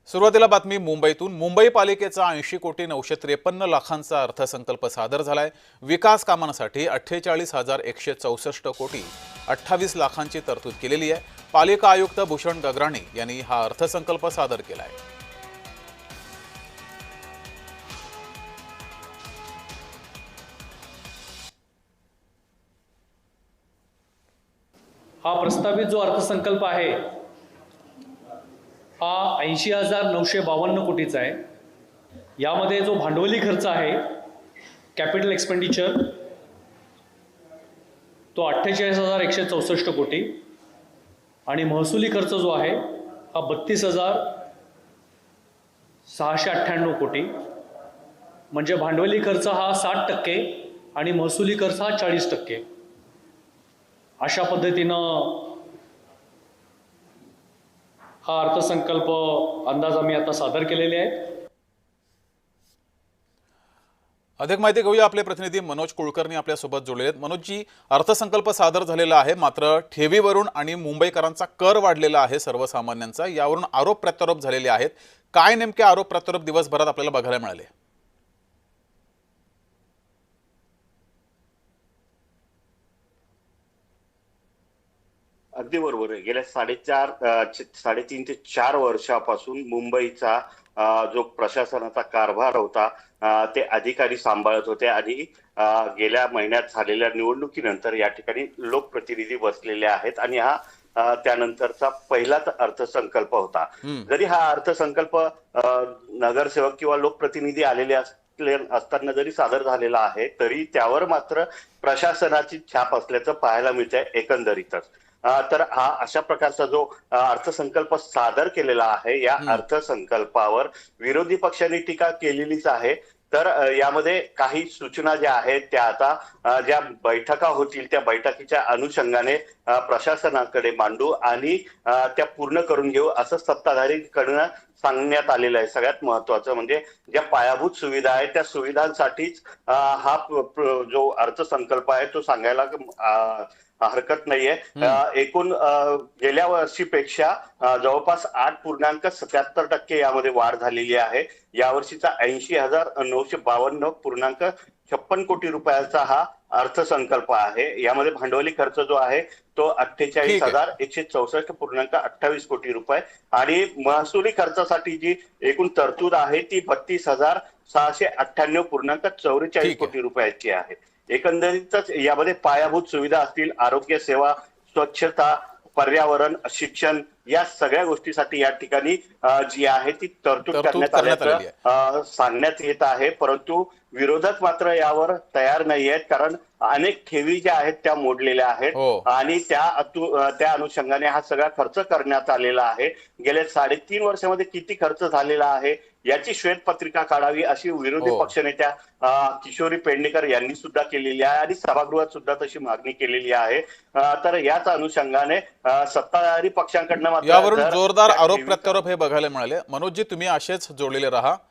सुरुवातीला बातमी मुंबईतून। मुंबई पालिकेचा 80,953,00,000चा अर्थसंकल्प सादर झालाय। विकास कामांसाठी 48,164 कोटी 28 लाखांची तरतूद केलेली आहे। पालिका आयुक्त भूषण गगराणी यांनी हा अर्थसंकल्प सादर केलाय। हा प्रस्तावित जो अर्थसंकल्प आहे हा 80,952 कोटीचा आहे। यामध्ये जो भांडवली खर्च आहे, कॅपिटल एक्सपेंडिचर, तो 48,164 कोटी आणि महसुली खर्च जो आहे हा 32,698 कोटी। म्हणजे भांडवली खर्च हा 60% आणि महसुली खर्च हा 40%। अशा पद्धतीनं हा अर्थसंकल्प अंदाज आम्ही आता सादर केलेले आहेत। अधिक माहिती घेऊया, आपले प्रतिनिधी मनोज कुलकर्णी आपल्या सोबत जोडलेले आहेत। मनोजजी, अर्थसंकल्प सादर झालेला आहे, मात्र ठेवीवरून आणि मुंबईकरांचा कर वाढलेला आहे सर्वसामान्यांचा, यावरून आरोप प्रत्यारोप झालेले आहेत। काय नेमके आरोप प्रत्यारोप दिवसभरात आपल्याला बघायला मिळाले? अगदी बरोबर आहे। गेल्या 3.5 ते 4 वर्षापासून मुंबईचा जो प्रशासनाचा कारभार होता ते अधिकारी सांभाळत होते आणि गेल्या महिन्यात झालेल्या निवडणुकीनंतर या ठिकाणी लोकप्रतिनिधी बसलेले आहेत आणि हा त्यानंतरचा पहिलाच अर्थसंकल्प होता। जरी हा अर्थसंकल्प नगरसेवक किंवा लोकप्रतिनिधी आलेले असताना जरी सादर झालेला आहे, तरी त्यावर मात्र प्रशासनाची छाप असल्याचं पाहायला मिळतंय एकंदरीतच। तर हा अशा प्रकारचा जो अर्थसंकल्प सादर केलेला आहे, या अर्थसंकल्पावर विरोधी पक्षांनी टीका केलेलीच आहे। तर यामध्ये काही सूचना ज्या आहेत त्या आता ज्या बैठका होतील त्या बैठकीच्या अनुषंगाने प्रशासनाकडे मांडू आणि त्या पूर्ण करून घेऊ असं सत्ताधारीकडून सांगण्यात आलेलं आहे। सगळ्यात महत्वाचं म्हणजे ज्या पायाभूत सुविधा आहेत त्या सुविधांसाठीच हा जो अर्थसंकल्प आहे तो सांगायला हरकत नाहीये। एकूण गेल्या वर्षीपेक्षा जवळपास 8.77% यामध्ये वाढ झालेली आहे। यावर्षीचा 80,952.56 कोटी रुपयाचा हा अर्थसंकल्प आहे। यामध्ये भांडवली खर्च जो आहे तो 48,164.28 कोटी रुपये आणि महसुली खर्चासाठी जी एकूण तरतूद आहे ती 32,698.44 कोटी रुपयाची आहे। एकंदरीतच यामध्ये पायाभूत सुविधा असतील, आरोग्य सेवा, स्वच्छता, पर्यावरण, शिक्षण या सगळ्या गोष्टीसाठी या ठिकाणी जी आहे ती तरतूद करण्यात आल्याचं सांगण्यात येत आहे। परंतु विरोधक मात्र यावर तयार नाही आहेत, कारण अनेक ठेवी ज्या आहेत त्या मोडलेल्या आहेत आणि त्या अनुषंगाने हा सगळा खर्च करण्यात आलेला आहे। गेल्या 3.5 वर्षामध्ये किती खर्च झालेला आहे याची श्वेतपत्रिका काढावी अशी विरोधी पक्षनेत्या किशोरी पेडणेकर यांनी सुद्धा केलेली आहे आणि सभागृहात सुद्धा तशी मागणी केलेली आहे। तर याच अनुषंगाने सत्ताधारी पक्षांकडनं मात्र यावरून जोरदार आरोप प्रत्यारोप हे बघायला मिळाले। मनोजजी, तुम्ही असेच जोडलेले राहा।